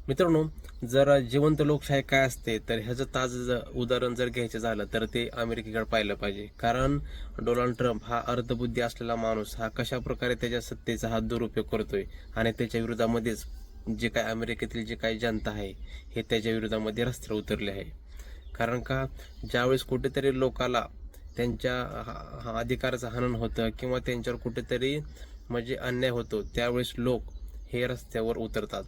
मित्रांनो, जर जिवंत लोकशाही काय असते तर ह्याचं ताजं उदाहरण जर घ्यायचं झालं तर ते अमेरिकेकडे पाहिलं पाहिजे. कारण डोनाल्ड ट्रम्प हा अर्धबुद्धी असलेला माणूस हा कशा प्रकारे त्याच्या सत्तेचा हा दुरुपयोग करतोय आणि त्याच्या विरोधामध्येच जे काय अमेरिकेतील जे काही जनता आहे हे त्याच्या विरोधामध्ये रस्त्यावर उतरले आहे. कारण का ज्यावेळेस कुठेतरी लोकाला त्यांच्या अधिकाराचं हनन होतं किंवा त्यांच्यावर कुठेतरी म्हणजे अन्याय होतो त्यावेळेस लोक हे रस्त्यावर उतरतात.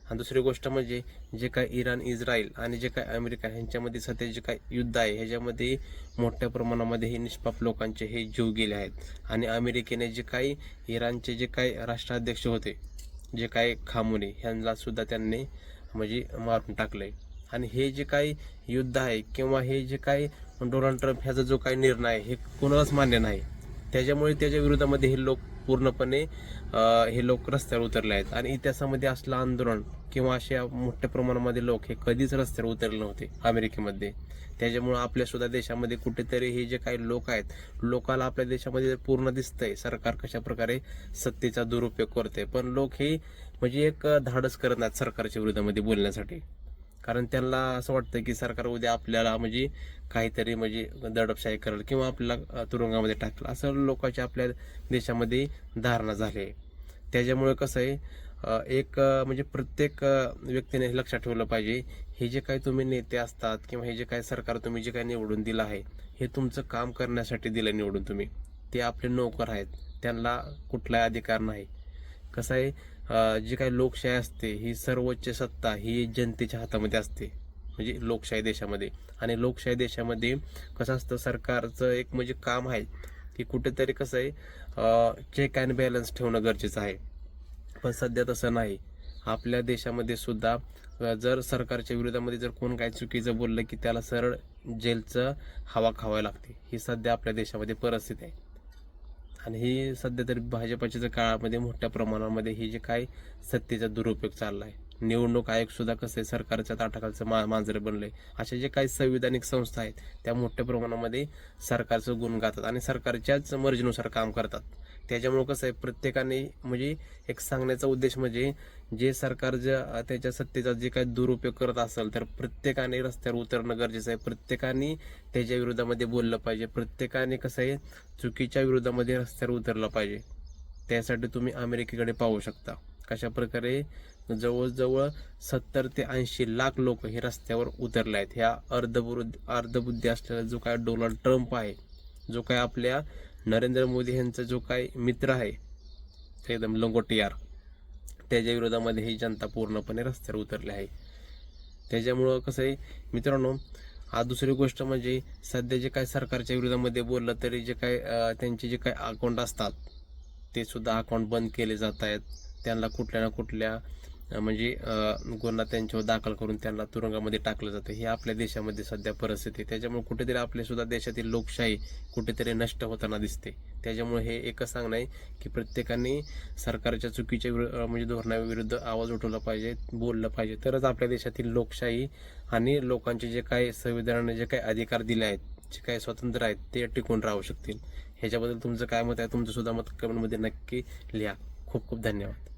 आणि दुसरी गोष्ट म्हणजे जे काय इराण इस्रायल आणि जे काय अमेरिका ह्यांच्यामध्ये सध्या जे काय युद्ध आहे ह्याच्यामध्ये मोठ्या प्रमाणामध्ये हे निष्पाप लोकांचे हे जीव गेले आहेत आणि अमेरिकेने जे काही इराणचे जे काही राष्ट्राध्यक्ष होते जे काही खामोनी ह्यांना सुद्धा त्यांनी म्हणजे मारून टाकलंय. आणि हे जे काही युद्ध आहे किंवा हे जे काही डोनाल्ड ट्रम्प ह्याचा जो काही निर्णय आहे हे कोणालाच मान्य नाही. त्याच्यामुळे त्याच्या विरोधामध्ये हे लोक पूर्णपणे हे लोक रस्त्यावर उतरले आहेत आणि इतिहासामध्ये असलं आंदोलन किंवा अशा मोठ्या प्रमाणामध्ये लोक हे कधीच रस्त्यावर उतरले नव्हते अमेरिकेमध्ये. त्याच्यामुळं आपल्या सुद्धा देशामध्ये कुठेतरी हे जे काही लोक आहेत लोकाला आपल्या देशामध्ये पूर्ण दिसतंय सरकार कशा प्रकारे सत्तेचा दुरुपयोग करते, पण लोक हे म्हणजे एक धाडस करत नाहीत सरकारच्या विरोधामध्ये बोलण्यासाठी. कारण त्यांना असं वाटतं की सरकार उद्या आपल्याला म्हणजे काहीतरी म्हणजे दडपशाही करेल किंवा आपल्याला तुरुंगामध्ये टाकेल, असं लोकांच्या आपल्या देशामध्ये धारणा झाली आहे. त्याच्यामुळे कसं आहे एक म्हणजे प्रत्येक व्यक्तीने हे लक्षात ठेवलं पाहिजे, हे जे काही तुम्ही नेते असतात किंवा हे जे काही सरकार तुम्ही जे काही निवडून दिलं आहे हे तुमचं काम करण्यासाठी दिलं निवडून तुम्ही. ते आपले नोकर आहेत, त्यांना कुठलाही अधिकार नाही. कसं आहे जी काही लोकशाही असते ही सर्वोच्च सत्ता ही जनतेच्या हातामध्ये असते म्हणजे लोकशाही देशामध्ये. आणि लोकशाही देशामध्ये कसं असतं सरकारचं एक म्हणजे काम आहे की कुठेतरी कसं आहे चेक अँड बॅलन्स ठेवणं गरजेचं आहे. पण सध्या तसं नाही. आपल्या देशामध्ये सुद्धा जर सरकारच्या विरोधामध्ये जर कोण काही चुकीचं बोललं की त्याला सरळ जेलचं हवा खावावी लागते. ही सध्या आपल्या देशामध्ये परिस्थिती आहे. आणि ही सध्या तरी भाजपच्या काळामध्ये मोठ्या प्रमाणामध्ये ही जे काही सत्तेचा दुरुपयोग चालला आहे. निवडणूक आयोग सुद्धा कसं आहे सरकारच्या ताटाखालचं मांजर बनलंय. अशा जे काही संविधानिक संस्था आहेत त्या मोठ्या प्रमाणामध्ये सरकारचं गुण गातात आणि सरकारच्याच मर्जीनुसार काम करतात. त्याच्यामुळं कसं आहे प्रत्येकाने म्हणजे एक सांगण्याचा उद्देश म्हणजे जे सरकार त्याच्या सत्तेचा जे काही दुरुपयोग करत असेल तर प्रत्येकाने रस्त्यावर उतरणं गरजेचं आहे. प्रत्येकाने त्याच्या विरोधामध्ये बोललं पाहिजे. प्रत्येकाने कसं आहे चुकीच्या विरोधामध्ये रस्त्यावर उतरलं पाहिजे. त्यासाठी तुम्ही अमेरिकेकडे पाहू शकता कशा प्रकारे जवळजवळ 70 ते 80 लाख लोक हे रस्त्यावर उतरले आहेत. ह्या अर्धबुद्धी असलेला जो काय डोनाल्ड ट्रम्प आहे, जो काय आपल्या नरेंद्र मोदी यांचा जो काय मित्र आहे एकदम लंगोटियार, त्याच्या विरोधामध्ये ही जनता पूर्णपणे रस्त्यावर उतरली आहे. त्याच्यामुळं कसं आहे मित्रांनो, आज दुसरी गोष्ट म्हणजे सध्या जे काय सरकारच्या विरोधामध्ये बोललं तरी जे काय त्यांचे जे काही अकाउंट असतात ते सुद्धा अकाउंट बंद केले जात आहेत. त्यांना कुठल्या ना कुठल्या म्हणजे गुन्हा त्यांच्यावर दाखल करून त्यांना तुरुंगामध्ये टाकलं जातं. हे आपल्या देशामध्ये सध्या परिस्थिती आहे. त्याच्यामुळे कुठेतरी आपल्या सुद्धा देशातील लोकशाही कुठेतरी नष्ट होताना दिसते. त्याच्यामुळे हे एकच सांगणं आहे की प्रत्येकाने सरकारच्या चुकीच्या म्हणजे धोरणाविरुद्ध आवाज उठवला पाहिजे, बोललं पाहिजे. तरच आपल्या देशातील लोकशाही आणि लोकांचे जे काही संविधानाने जे काही अधिकार दिले आहेत, जे काही स्वातंत्र्य आहेत ते टिकून राहू शकतील. ह्याच्याबद्दल तुमचं काय मत आहे? तुमचं सुद्धा मत कमेंटमध्ये नक्की लिहा. खूप खूप धन्यवाद.